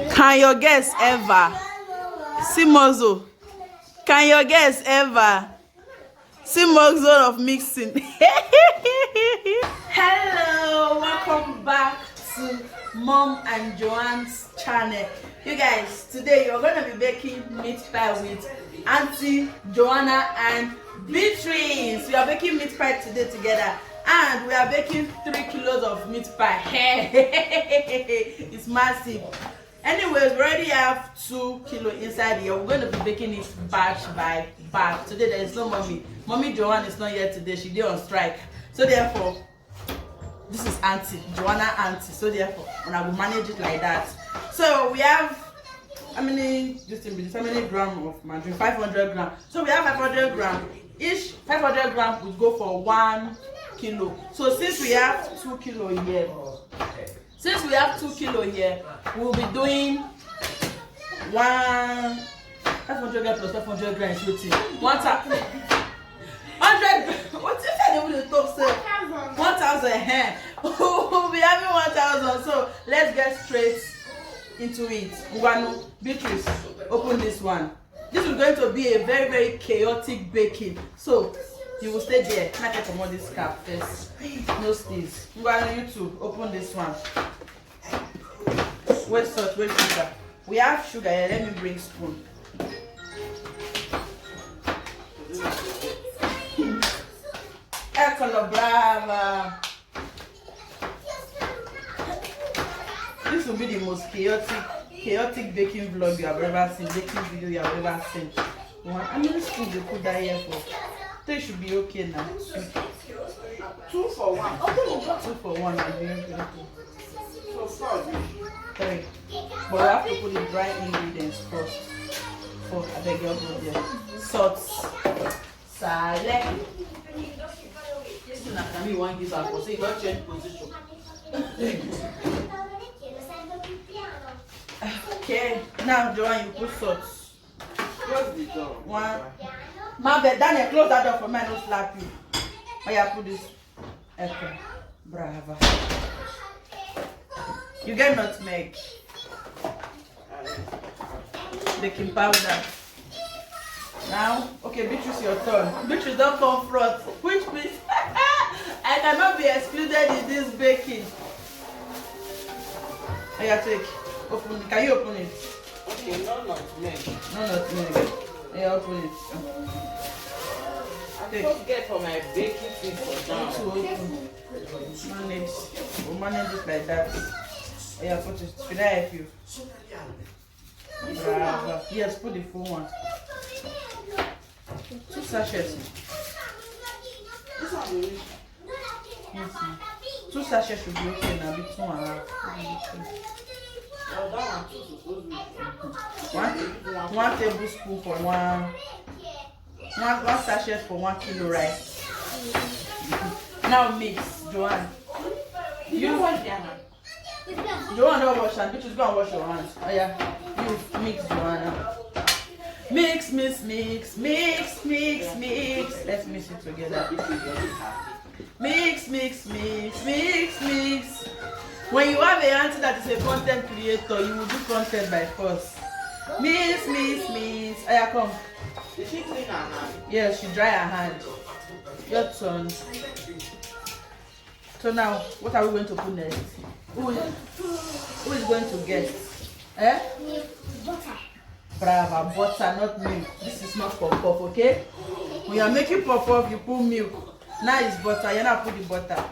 Can your guests ever see muzzle? Can your guests ever see muzzle of mixing? Hello, welcome back to Mom and Joanne's channel. You guys, today you're gonna be baking meat pie with Auntie Joanna and Beatrice. We are baking meat pie today together, and we are baking 3 kilos of meat pie. It's massive. Anyways, we already have 2 kilos inside here. We're going to be baking it batch by batch. Today there is no mommy. Mommy Joanne is not here today. She did on strike. So therefore, this is Auntie Joanna Auntie. So therefore, and I will manage it like that. So we have how many grams of margarine? 500 grams. So we have 500 grams. Each 500 grams would go for 1 kilo. So since we have 2 kilos here, we'll be doing 500 grams plus 500 grams shooting. 100. What you said they will talk, sir? 1,000. We'll be having 1,000. So let's get straight into it. Ngwanu, Beatrice, open this one. This is going to be a very, very chaotic baking. So you will stay there. Can I take from all this cap first? No steals. Ngwanu, you two, open this one. Where's salt? Where's sugar? We have sugar here. Let me bring spoon. Eccolo brava. This will be the most chaotic baking vlog you have ever seen, baking video you have ever seen. How many spoons you put that here for? 3 should be okay now. 2 for 1. 2 for 1. I think. 3. But we have to put the dry ingredients first. I beg your pardon. Salt. Sale. This is not me one gives out for, so you got change position. Okay, now Joanne, you put salt. Close the door. 1. Mother, Daniel, close that door for me, I don't slap you. Oh yeah, put this. Okay, brava. You get nutmeg. Baking powder. Now, okay, Beatrice, your turn. Beatrice, don't come front. Which means I cannot be excluded in this baking. Oh yeah, take. Open. Can you open it? Okay, no nutmeg. No nutmeg. Yeah, open it. I forget for my baking thing for now. Manage. We'll manage it like that. Yeah, put it. Should I help you? Bravo. Yes, put the full one. 2 sachets. Yes, 2 sachets should be okay now. Be 2.5. 1 tablespoon for 1 sachet for 1 kilo rice. Now mix, Joanne. You wash your hands. Joanne, don't wash hands. Bitches, go and wash your hands. Oh yeah, you mix, Joanna. Mix. Let's mix it together. Mix. When you have a auntie that is a content creator, you will do content by force. Mix. Oh yeah, come. Did she clean her hand? Yes, she dry her hand. Your turn. So now, what are we going to put next? Who is going to guess? Butter. Brava, butter, not milk. This is not puff, okay? When you are making puff, you put milk. Now it's butter. You now put the butter.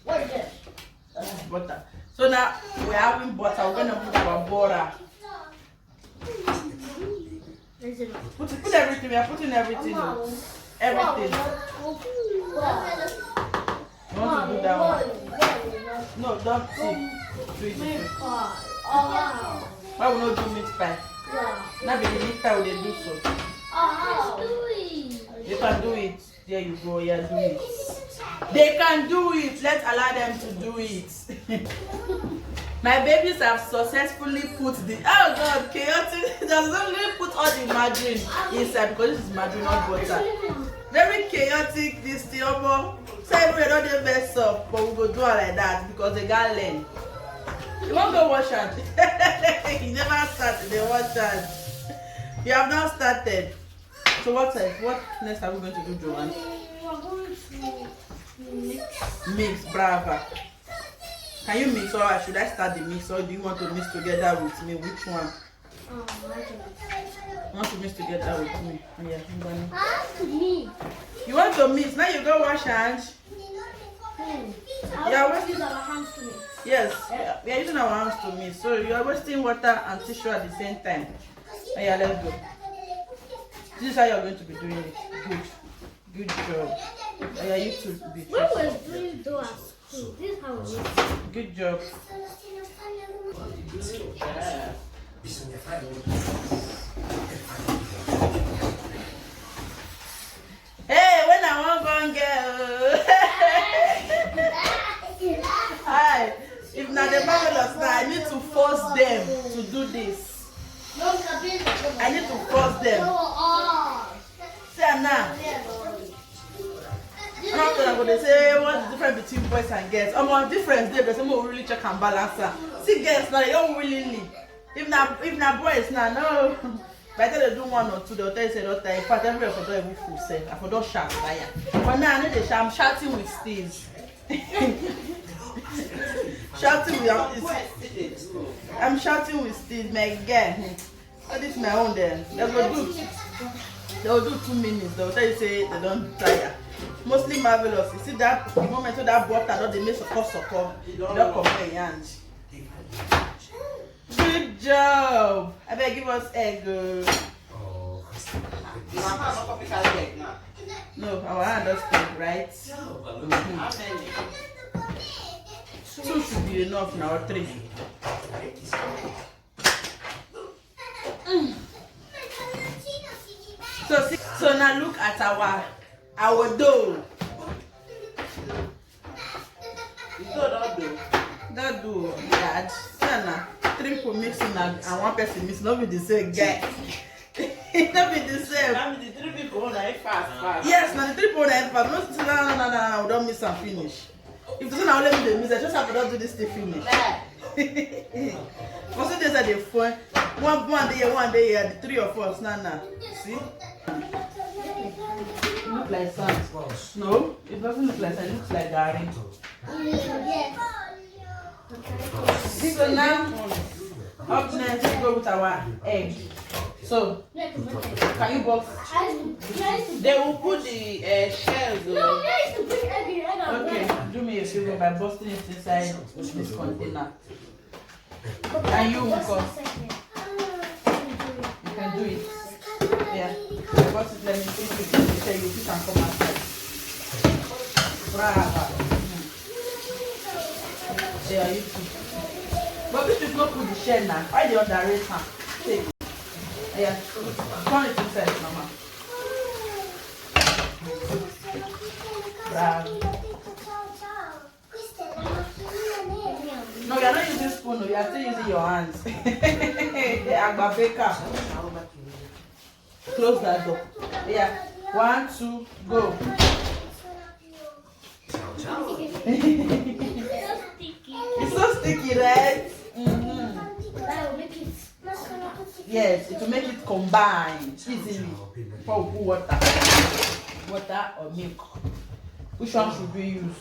What is this? This is butter. So now we're having butter. We're gonna put our butter. Put everything. We are putting everything. Everything. You want to do that one? No, don't see. Do it. Why will not do meat pie? Now the meat pie will do so. You can do it. There you go. Yeah, do it. They can do it. Let's allow them to do it. My babies have successfully put the chaotic. Just only put all the margarine inside because this is margarine, not butter. Very chaotic. This table. So everywhere don't dey mess up, but we go do it like that because they got learn. You won't go wash hands. You never started the wash hands. You have not started. So what next are we going to do, Joanne? We are going to mix. Mix, brava. Can you mix or should I start the mix or do you want to mix together with me? Which one? You want to mix together with me? Oh, yeah, Me. you want to mix? Now you go wash hands. Yeah, let's use our hands to mix. Yes, we are using our hands to mix. So you are wasting water and tissue at the same time. Oh, yeah, let's go. This is how you are going to be doing it. Good job. Oh, yeah, you too. When we're doing dough at school, this is how we do. Good job. Hey, when I want go and get hi. If not the marvelous now, I need to force them to do this. I need to force them. Say now. I'm not going to say what's the difference between boys and girls. I'm on difference there, but some will really check and balance her. See girls now, they don't willingly. If not boys now, no. By the time they do one or two, they'll tell you say don't tie. In fact, everywhere for don't even full say. I for don't shout fire. But now I know they shout. I'm shouting with steez. Shouting with I'm shouting with steez, my girl. Oh, this is my own then. They will do 2 minutes. They will tell you say they don't tire. Mostly marvelous. You see that the moment when that butter don't they make sucker, you don't come in your hands. Good job. I better give us egg. No, our hand does take, right? Two should be enough now, or 3. So now look at our dough. That dough, Dad. Now 3 for mixing and 1 person mixing. Not be the same guy. Not be the same. The 3 people on fast. Yes, now the 3 people on fast. No, we don't miss and finish. If the son only do miss, I just have to not do this to finish. For some days are the fun. One day here, the 3 of us. Nah. See? It looks like sand. No, it doesn't look like sand. It looks like garri. So now, up next, let's go with our egg. So, can you box? They will put the shells. No, there is to put egg in egg. Okay, do me a favor by busting it inside this container. And you, because you can do it. Yeah. Bust it, let me think you say you can come outside. Bravo. Yeah, you too. But we should not put the shell now. Why the underrate her? Take it. Yeah, turn it inside, Mama. Bravo. No, you are not using spoon, you are still using your hands. Agba baker. Close that door. Yeah. 1, 2, go. It's so sticky, right? Yes, it will make it combine easily. Before we put water or milk. Which one should we use?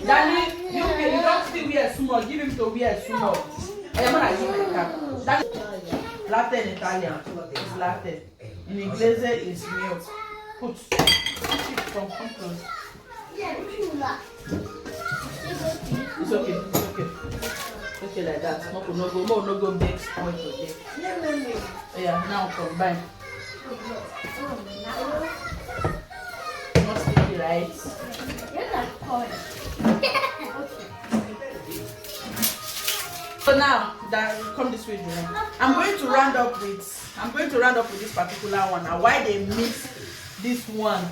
Danny, you don't still wear small. Give him to wear small. Latte in Italian is latte. In English is milk. Put. Come close. It's okay. Okay, like that. No go big spoil today. Yeah, now combine. Not sticky, right? So now that come this way, Julian. I'm going to round up with this particular one. Now, why they mix this one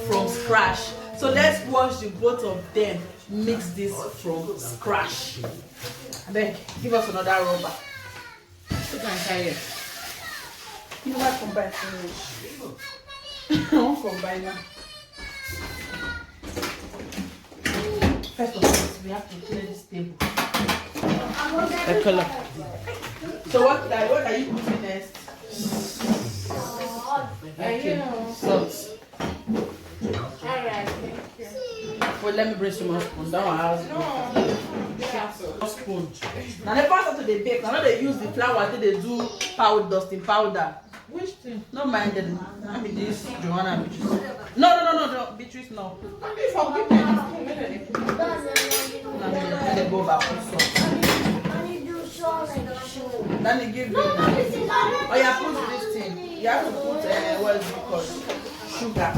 from scratch? So let's watch the both of them mix this from scratch. Then give us another rubber. You can carry it. You know what combine finish? I won't combine now. First of all, we have to clear this table. The color. So what are you putting next? Okay. Salt. Alright, thank you. Well, let me bring some more spoon. That one has spoon. Now the first to the bake. Now they use the flour till they do powder, dusting powder. Which thing? No mind them. I mean this Joanna Beatrice. No, Beatrice no. If I give them this thing, Let me go back to salt. Then they give you. Oh yeah, put this thing. You have to put what is it called? Sugar.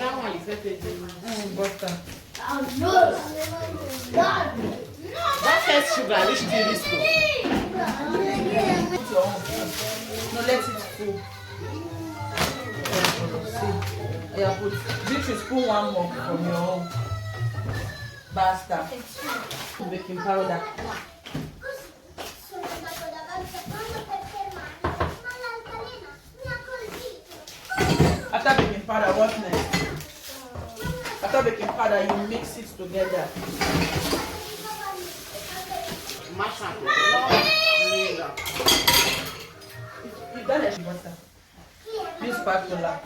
that one is better. Butter. That first sugar, which do this one? Put your own. No, let it cool. See. Yeah, put. Beatrice, put one more from your own. Basta. Baking powder. After baking powder, what next? After baking powder, you mix it together. Mash up. You done it, butter. Use spatula.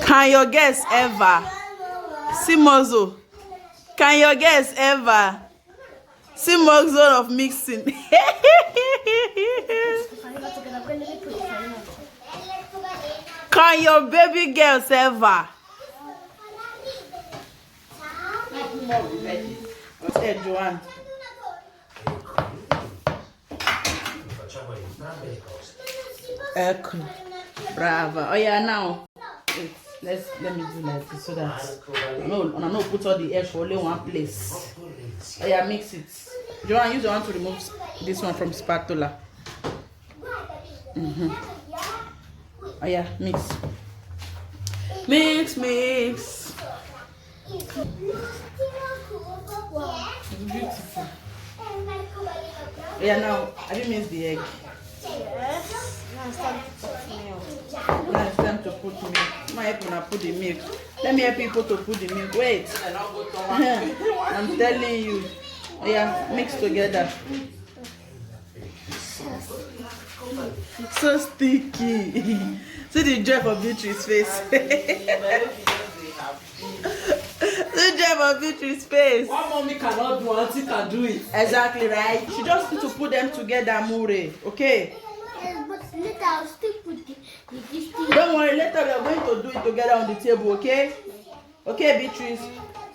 Can your guests ever see muzzle? Can your guests ever see muzzle of mixing? Can your baby girls ever? Hey, Joanne. Bravo. Oh yeah, now let me do like this so that no put all the egg for only one place. Oh yeah, mix it. Joanne, use the one to remove this one from spatula. Oh yeah, mix. Mix. Beautiful. Yeah, now have you mixed the egg? Yes. Now it's time to put milk. Now it's time to put milk. My help when I put the milk. Let me help people to put the milk. Wait. I'm telling you. Yeah, mix together. So sticky. See the joy of Beatrice's face. The joy of Beatrice's face. What mommy cannot do, auntie can do it. Exactly right. She just need to put them together, Mure. Okay? Yes, but later I'll still put this thing. Don't worry, later we are going to do it together on the table, okay? Okay, Beatrice.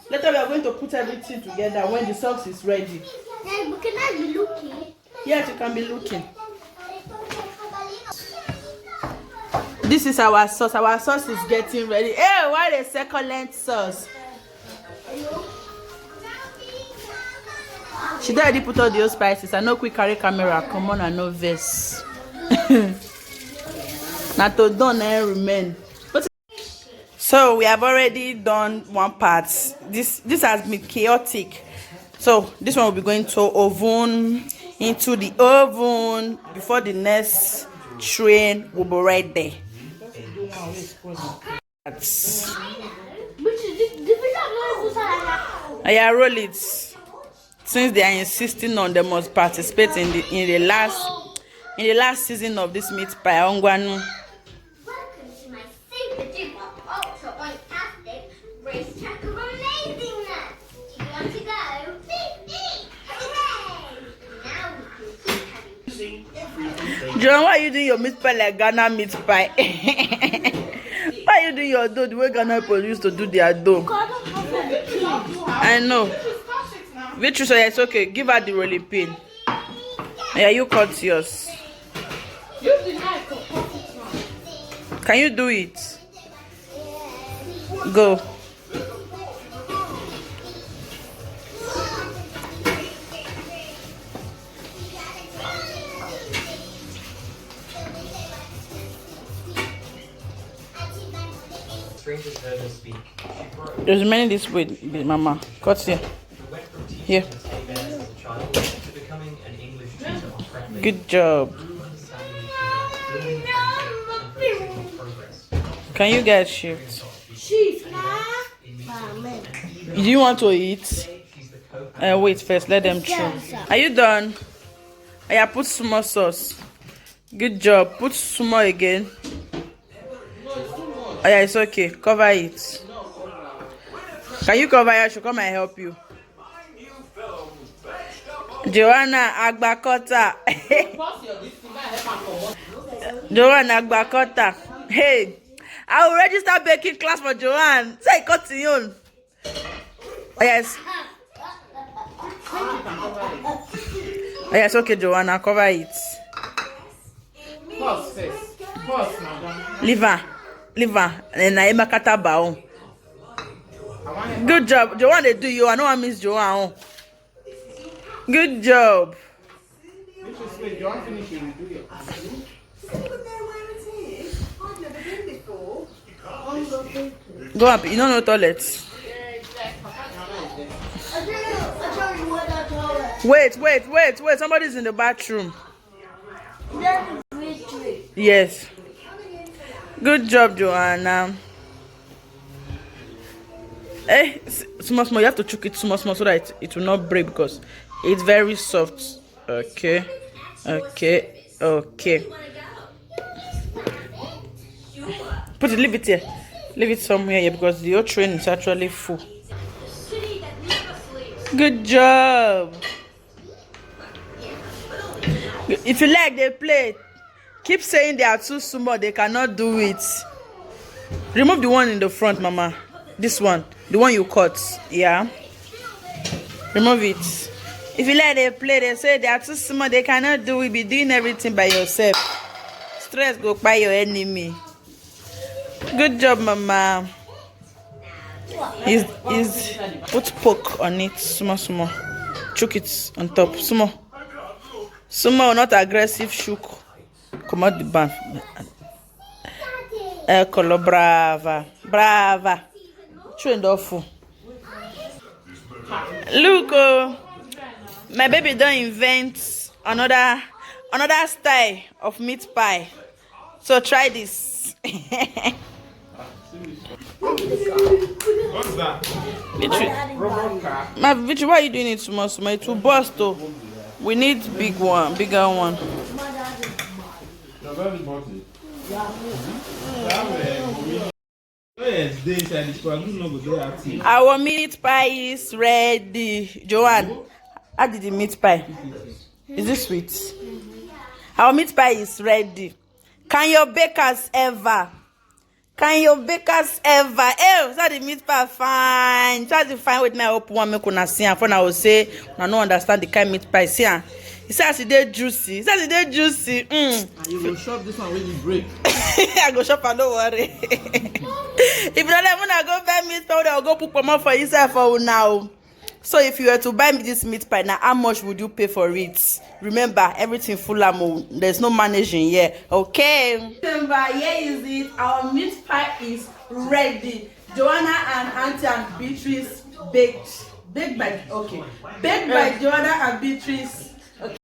Later we are going to put everything together when the sauce is ready. Yes, but can I be looking? Yes, you can be looking. This is our sauce. Our sauce is getting ready. Hey, what a succulent sauce. She already put all the old spices. I know quick carry camera. Come on, I know this. Not to done and remain. So we have already done one part. This has been chaotic. So this one will be going to into the oven before the next train will be right there. Yeah, roll it. Since they are insisting on they must participate in the last season of this meat pie. Welcome to my super duper ultra fantastic race track of amazingness. Do you want to go? Hooray! Now we can John, why are you doing your meat pie like Ghana meat pie? Why are you doing your dough the way Ghana people used to do their dough? I know. Beatrice, yeah, it's okay. Give her the rolling pin. Yeah, you cut yours. Use the knife to cut it now. Can you do it? Go. Strangers heard her speak. She broke. There's many this way, Mama. Cut here. She went from teaching Here. Tay bears as a child to becoming an English tutor on friendly. Good job. Through understanding each other, building friendship, and progressing progress. Can you guys shift? She's Do you want to eat? She's the co Wait first. Let them chew. Are you done? Yeah, put some more sauce. Good job. Put some more again. Oh yeah, it's okay. Cover it. Can you cover it? I should come and help you. Joanna Agbakota. Joanna Agbakota. Hey, I will register baking class for Joanne. Say cut to you. Oh yes. Oh yes, okay, Joanna, cover it. Pause first. Pause, madam. Leave her. Leave her. And I makata bao. Good job. Joanne, they do you. I know I miss Joanne. Good job. Beatrice, wait, Joanne finish it, we do your Go up. You don't know toilet. Wait. Somebody's in the bathroom. Yes. Good job, Joanna. Small. You have to choke it small so that it will not break because it's very soft. Okay. Put it. Leave it here. Leave it somewhere here because the old train is actually full. Good job. If you like the plate, keep saying they are too small. They cannot do it. Remove the one in the front, Mama. This one, the one you cut. Yeah. Remove it. If you like the plate, they say they are too small. They cannot do it. Be doing everything by yourself. Stress go by your enemy. Good job, Mama. Is put poke on it, small. Choke it on top, small, not aggressive. Shook. Come out the ban. Color brava. Trained awful. Look, my baby don't invent another style of meat pie. So try this. What's that? Vichy, why are you doing it small? It will burst though. We need bigger one. Our meat pie is ready. Joanne, how did the meat pie? Is this sweet? Our meat pie is ready. Can your bakers ever? Eh, so the meat pie fine. Try to find with me. I hope one make una see. And I will say, I don't understand the kind meat pie. See, it says it's juicy. And you will shop this one when you break. I go shop and don't worry. If you don't even go buy meat pie, I'll go put more for yourself for now. So if you were to buy me this meat pie now, how much would you pay for it? Remember, everything full ammo. There's no managing here. Okay. Remember, here is it. Our meat pie is ready. Joanna and Auntie and Beatrice baked by Joanna and Beatrice